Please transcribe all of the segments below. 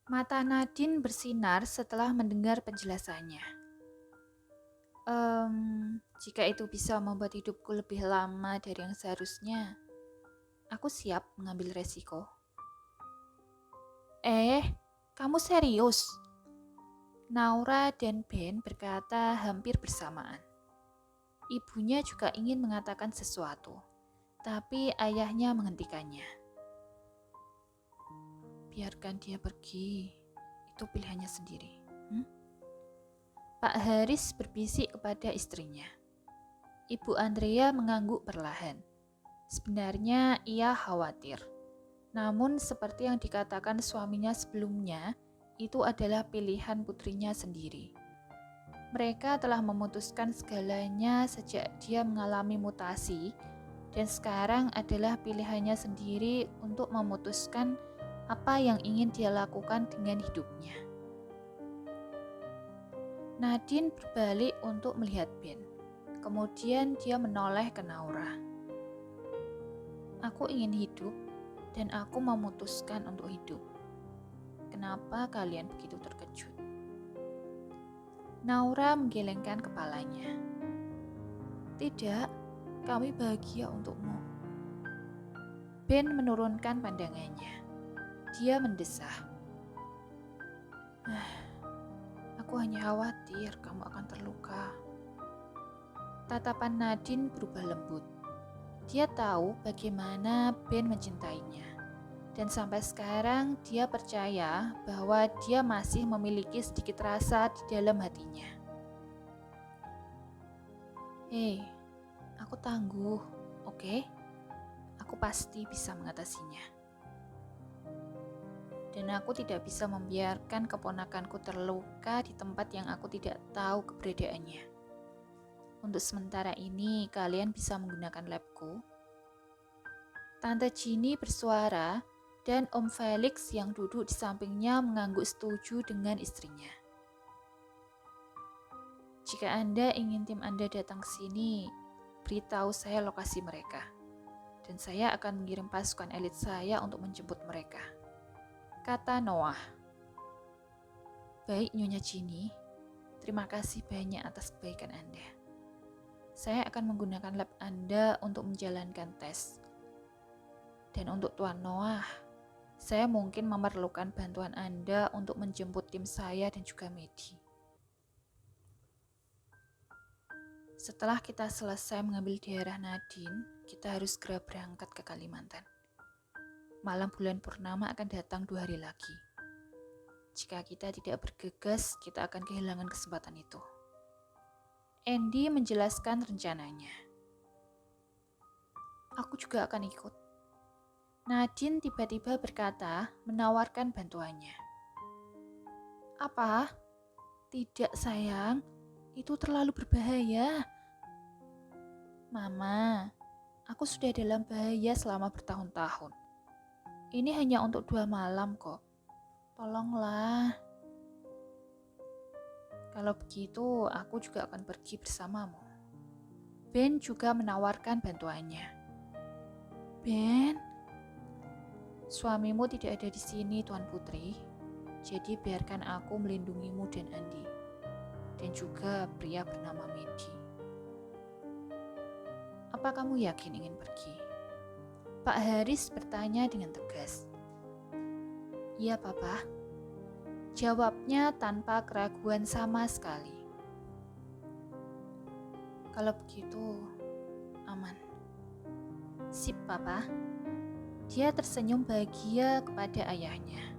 Mata Nadine bersinar setelah mendengar penjelasannya. Jika itu bisa membuat hidupku lebih lama dari yang seharusnya, aku siap mengambil resiko. Kamu serius? Naura dan Ben berkata hampir bersamaan. Ibunya juga ingin mengatakan sesuatu, tapi ayahnya menghentikannya. Biarkan dia pergi, itu pilihannya sendiri. Pak Haris berbisik kepada istrinya. Ibu Andrea mengangguk perlahan. Sebenarnya ia khawatir. Namun seperti yang dikatakan suaminya sebelumnya, itu adalah pilihan putrinya sendiri. Mereka telah memutuskan segalanya sejak dia mengalami mutasi, dan sekarang adalah pilihannya sendiri untuk memutuskan apa yang ingin dia lakukan dengan hidupnya. Nadine berbalik untuk melihat Ben. Kemudian dia menoleh ke Naura. Aku ingin hidup, dan aku memutuskan untuk hidup. Kenapa kalian begitu terkejut? Naura menggelengkan kepalanya. Tidak, kami bahagia untukmu. Ben menurunkan pandangannya. Dia mendesah. Aku hanya khawatir kamu akan terluka. Tatapan Nadine berubah lembut. Dia tahu bagaimana Ben mencintainya. Dan sampai sekarang dia percaya bahwa dia masih memiliki sedikit rasa di dalam hatinya. Aku tangguh, oke? Aku pasti bisa mengatasinya. Dan aku tidak bisa membiarkan keponakanku terluka di tempat yang aku tidak tahu keberadaannya. Untuk sementara ini, kalian bisa menggunakan labku. Tante Ginny bersuara, dan Om Felix yang duduk di sampingnya mengangguk setuju dengan istrinya. Jika Anda ingin tim Anda datang ke sini, beritahu saya lokasi mereka. Dan saya akan mengirim pasukan elit saya untuk menjemput mereka, kata Noah. Baik Nyonya Ginny, terima kasih banyak atas kebaikan Anda. Saya akan menggunakan lab Anda untuk menjalankan tes. Dan untuk Tuan Noah, saya mungkin memerlukan bantuan Anda untuk menjemput tim saya dan juga Medi. Setelah kita selesai mengambil daerah Nadine, kita harus segera berangkat ke Kalimantan. Malam bulan purnama akan datang 2 hari lagi. Jika kita tidak bergegas, kita akan kehilangan kesempatan itu. Andy menjelaskan rencananya. Aku juga akan ikut. Nadine tiba-tiba berkata, menawarkan bantuannya. Apa? Tidak sayang, itu terlalu berbahaya. Mama, aku sudah dalam bahaya selama bertahun-tahun. Ini hanya untuk 2 malam kok. Tolonglah. Kalau begitu, aku juga akan pergi bersamamu. Ben juga menawarkan bantuannya. Ben, suamimu tidak ada di sini, Tuan Putri. Jadi biarkan aku melindungimu dan Andi. Dan juga pria bernama Medi. Apa kamu yakin ingin pergi? Pak Haris bertanya dengan tegas. Iya, Papa. Jawabnya tanpa keraguan sama sekali. Kalau begitu, aman. Sip, Papa. Dia tersenyum bahagia kepada ayahnya.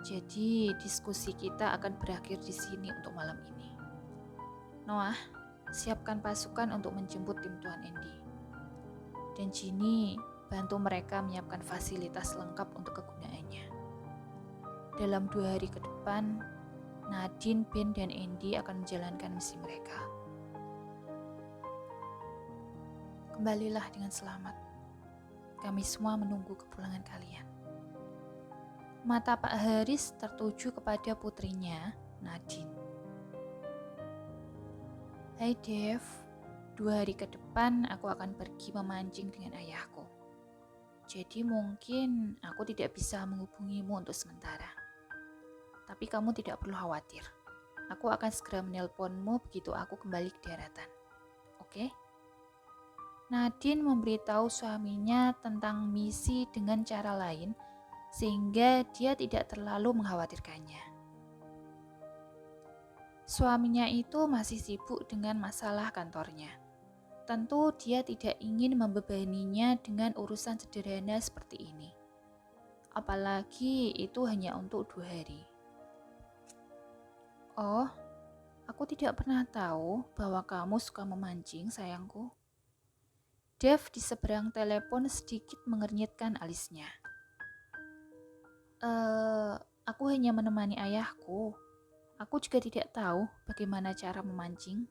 Jadi, diskusi kita akan berakhir di sini untuk malam ini. Noah, siapkan pasukan untuk menjemput tim Tuan Andy. Dan Ginny, bantu mereka menyiapkan fasilitas lengkap untuk kegunaannya. Dalam 2 hari ke depan, Nadine, Ben, dan Andy akan menjalankan misi mereka. Kembalilah dengan selamat. Kami semua menunggu kepulangan kalian. Mata Pak Haris tertuju kepada putrinya, Nadine. Hai Dev, 2 hari ke depan aku akan pergi memancing dengan ayahku. Jadi mungkin aku tidak bisa menghubungimu untuk sementara. Tapi kamu tidak perlu khawatir. Aku akan segera menelponmu begitu aku kembali ke daratan. Oke? Nadine memberitahu suaminya tentang misi dengan cara lain sehingga dia tidak terlalu mengkhawatirkannya. Suaminya itu masih sibuk dengan masalah kantornya. Tentu dia tidak ingin membebaninya dengan urusan sederhana seperti ini. Apalagi itu hanya untuk 2 hari. Oh, aku tidak pernah tahu bahwa kamu suka memancing, sayangku. Dev di seberang telepon sedikit mengernyitkan alisnya. Aku hanya menemani ayahku. Aku juga tidak tahu bagaimana cara memancing.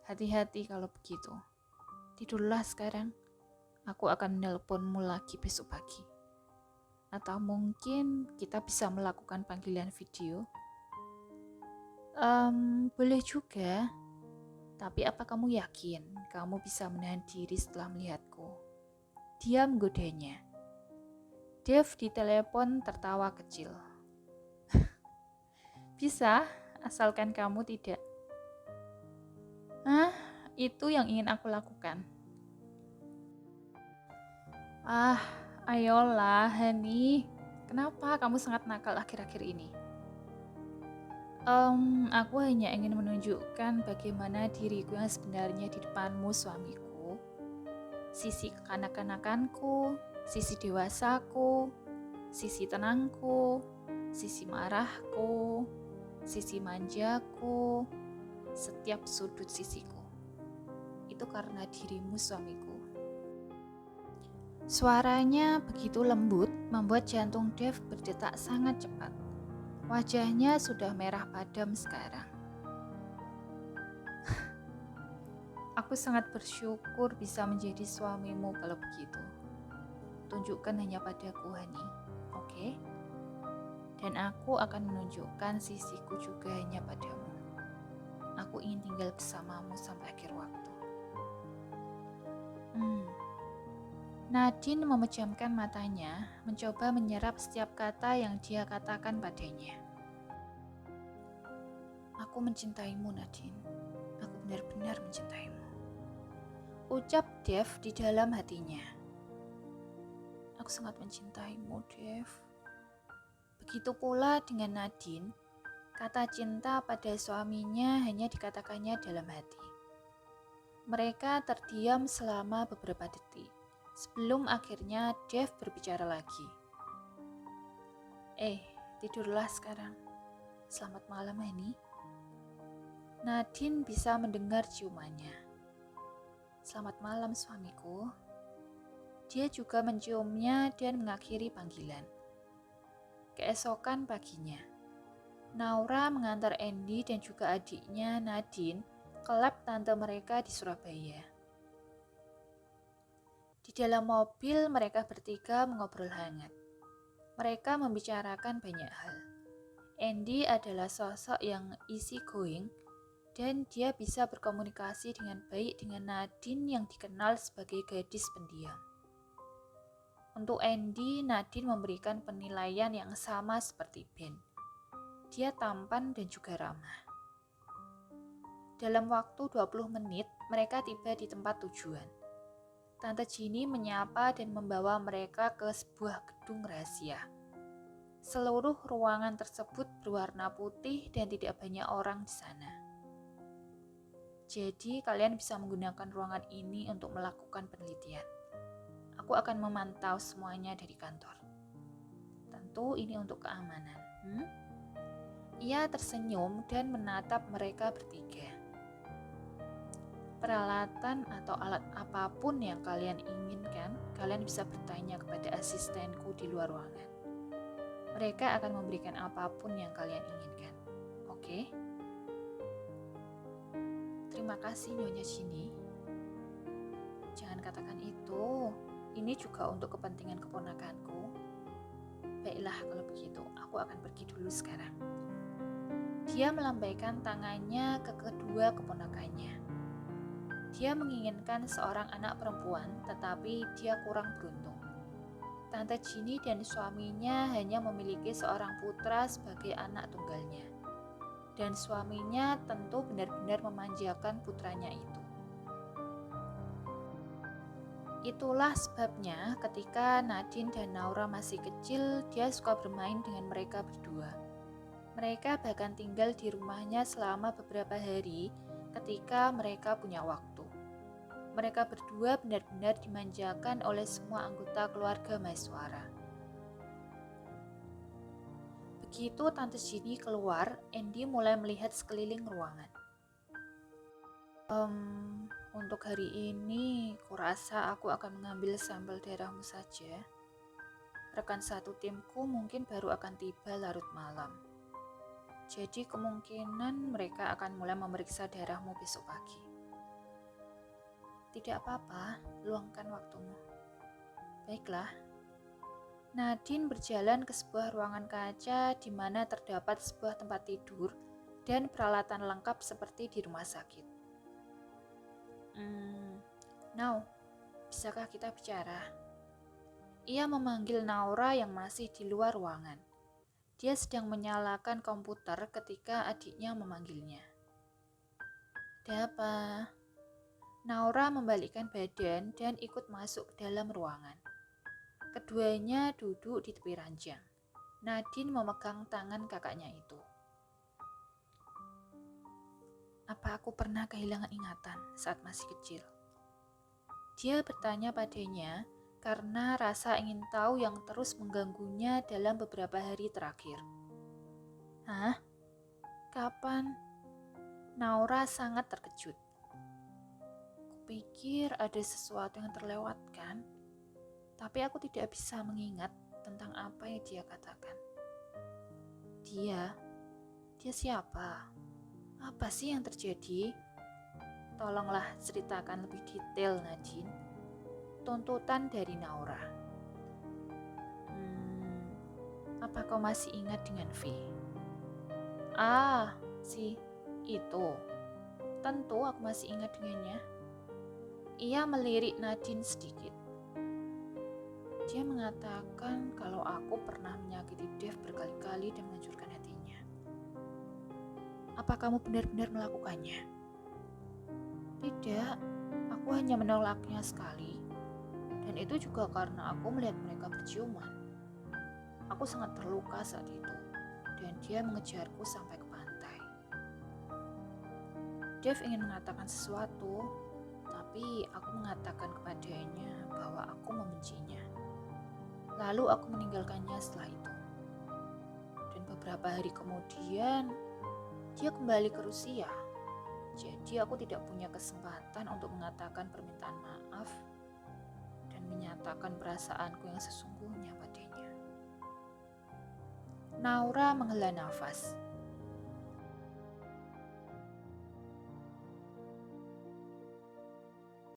Hati-hati kalau begitu. Tidurlah sekarang. Aku akan menelponmu lagi besok pagi. Atau mungkin kita bisa melakukan panggilan video. Boleh juga. Tapi apa kamu yakin kamu bisa menahan diri setelah melihatku? Dia menggodanya. Dev di telepon tertawa kecil. Bisa, asalkan kamu tidak. Itu yang ingin aku lakukan. Ayolah, Hani. Kenapa kamu sangat nakal akhir-akhir ini? Aku hanya ingin menunjukkan bagaimana diriku yang sebenarnya di depanmu, suamiku. Sisi kekanak-kanakanku, sisi dewasaku, sisi tenangku, sisi marahku, sisi manjaku, setiap sudut sisiku. Itu karena dirimu, suamiku. Suaranya begitu lembut membuat jantung Dev berdetak sangat cepat. Wajahnya sudah merah padam sekarang. Aku sangat bersyukur bisa menjadi suamimu kalau begitu. Tunjukkan hanya padaku, Hani. Oke? Dan aku akan menunjukkan sisiku juga hanya padamu. Aku ingin tinggal bersamamu sampai akhir waktu. Nadine memejamkan matanya, mencoba menyerap setiap kata yang dia katakan padanya. Aku mencintaimu, Nadine. Aku benar-benar mencintaimu. Ucap Dev di dalam hatinya. Aku sangat mencintaimu, Dev. Begitu pula dengan Nadine, kata cinta pada suaminya hanya dikatakannya dalam hati. Mereka terdiam selama beberapa detik. Sebelum akhirnya Dev berbicara lagi. Tidurlah sekarang. Selamat malam, Hani. Nadine bisa mendengar ciumannya. Selamat malam, suamiku. Dia juga menciumnya dan mengakhiri panggilan. Keesokan paginya, Naura mengantar Andy dan juga adiknya Nadine ke lab tante mereka di Surabaya. Di dalam mobil, mereka bertiga mengobrol hangat. Mereka membicarakan banyak hal. Andy adalah sosok yang easy going dan dia bisa berkomunikasi dengan baik dengan Nadine yang dikenal sebagai gadis pendiam. Untuk Andy, Nadine memberikan penilaian yang sama seperti Ben. Dia tampan dan juga ramah. Dalam waktu 20 menit, mereka tiba di tempat tujuan. Tante Ginny menyapa dan membawa mereka ke sebuah gedung rahasia. Seluruh ruangan tersebut berwarna putih dan tidak banyak orang di sana. Jadi kalian bisa menggunakan ruangan ini untuk melakukan penelitian. Aku akan memantau semuanya dari kantor. Tentu ini untuk keamanan. Ia tersenyum dan menatap mereka bertiga. Peralatan atau alat apapun yang kalian inginkan, kalian bisa bertanya kepada asistenku di luar ruangan. Mereka akan memberikan apapun yang kalian inginkan. Oke? Terima kasih, Nyonya Ginny. Jangan katakan itu. Ini juga untuk kepentingan keponakanku. Baiklah kalau begitu, aku akan pergi dulu sekarang. Dia melambaikan tangannya ke kedua keponakannya. Dia menginginkan seorang anak perempuan, tetapi dia kurang beruntung. Tante Ginny dan suaminya hanya memiliki seorang putra sebagai anak tunggalnya. Dan suaminya tentu benar-benar memanjakan putranya itu. Itulah sebabnya ketika Nadine dan Naura masih kecil, dia suka bermain dengan mereka berdua. Mereka bahkan tinggal di rumahnya selama beberapa hari ketika mereka punya waktu. Mereka berdua benar-benar dimanjakan oleh semua anggota keluarga Maiswara. Begitu Tante Ginny keluar, Andy mulai melihat sekeliling ruangan. Untuk hari ini, kurasa aku akan mengambil sampel darahmu saja. Rekan satu timku mungkin baru akan tiba larut malam. Jadi kemungkinan mereka akan mulai memeriksa darahmu besok pagi. Tidak apa-apa, luangkan waktumu. Baiklah. Nadine berjalan ke sebuah ruangan kaca di mana terdapat sebuah tempat tidur dan peralatan lengkap seperti di rumah sakit. Now, bisakah kita bicara? Ia memanggil Naura yang masih di luar ruangan. Dia sedang menyalakan komputer ketika adiknya memanggilnya. Ada apa? Naura membalikkan badan dan ikut masuk ke dalam ruangan. Keduanya duduk di tepi ranjang. Nadine memegang tangan kakaknya itu. Apa aku pernah kehilangan ingatan saat masih kecil? Dia bertanya padanya karena rasa ingin tahu yang terus mengganggunya dalam beberapa hari terakhir. Hah? Kapan? Naura sangat terkejut. Kupikir ada sesuatu yang terlewatkan, tapi aku tidak bisa mengingat tentang apa yang dia katakan. Dia siapa? Apa sih yang terjadi? Tolonglah ceritakan lebih detail, Nadine. Tuntutan dari Naura. Apa kau masih ingat dengan V? Si itu. Tentu aku masih ingat dengannya. Ia melirik Nadine sedikit. Dia mengatakan kalau aku pernah menyakiti Dev berkali-kali dan menghancurkan hatinya. Apa kamu benar-benar melakukannya? Tidak, aku hanya menolaknya sekali. Dan itu juga karena aku melihat mereka berciuman. Aku sangat terluka saat itu, dan dia mengejarku sampai ke pantai. Dev ingin mengatakan sesuatu, tapi aku mengatakan kepadanya bahwa aku membencinya. Lalu aku meninggalkannya setelah itu. Dan beberapa hari kemudian, dia kembali ke Rusia. Jadi aku tidak punya kesempatan untuk mengatakan permintaan maaf dan menyatakan perasaanku yang sesungguhnya padanya. Naura menghela nafas.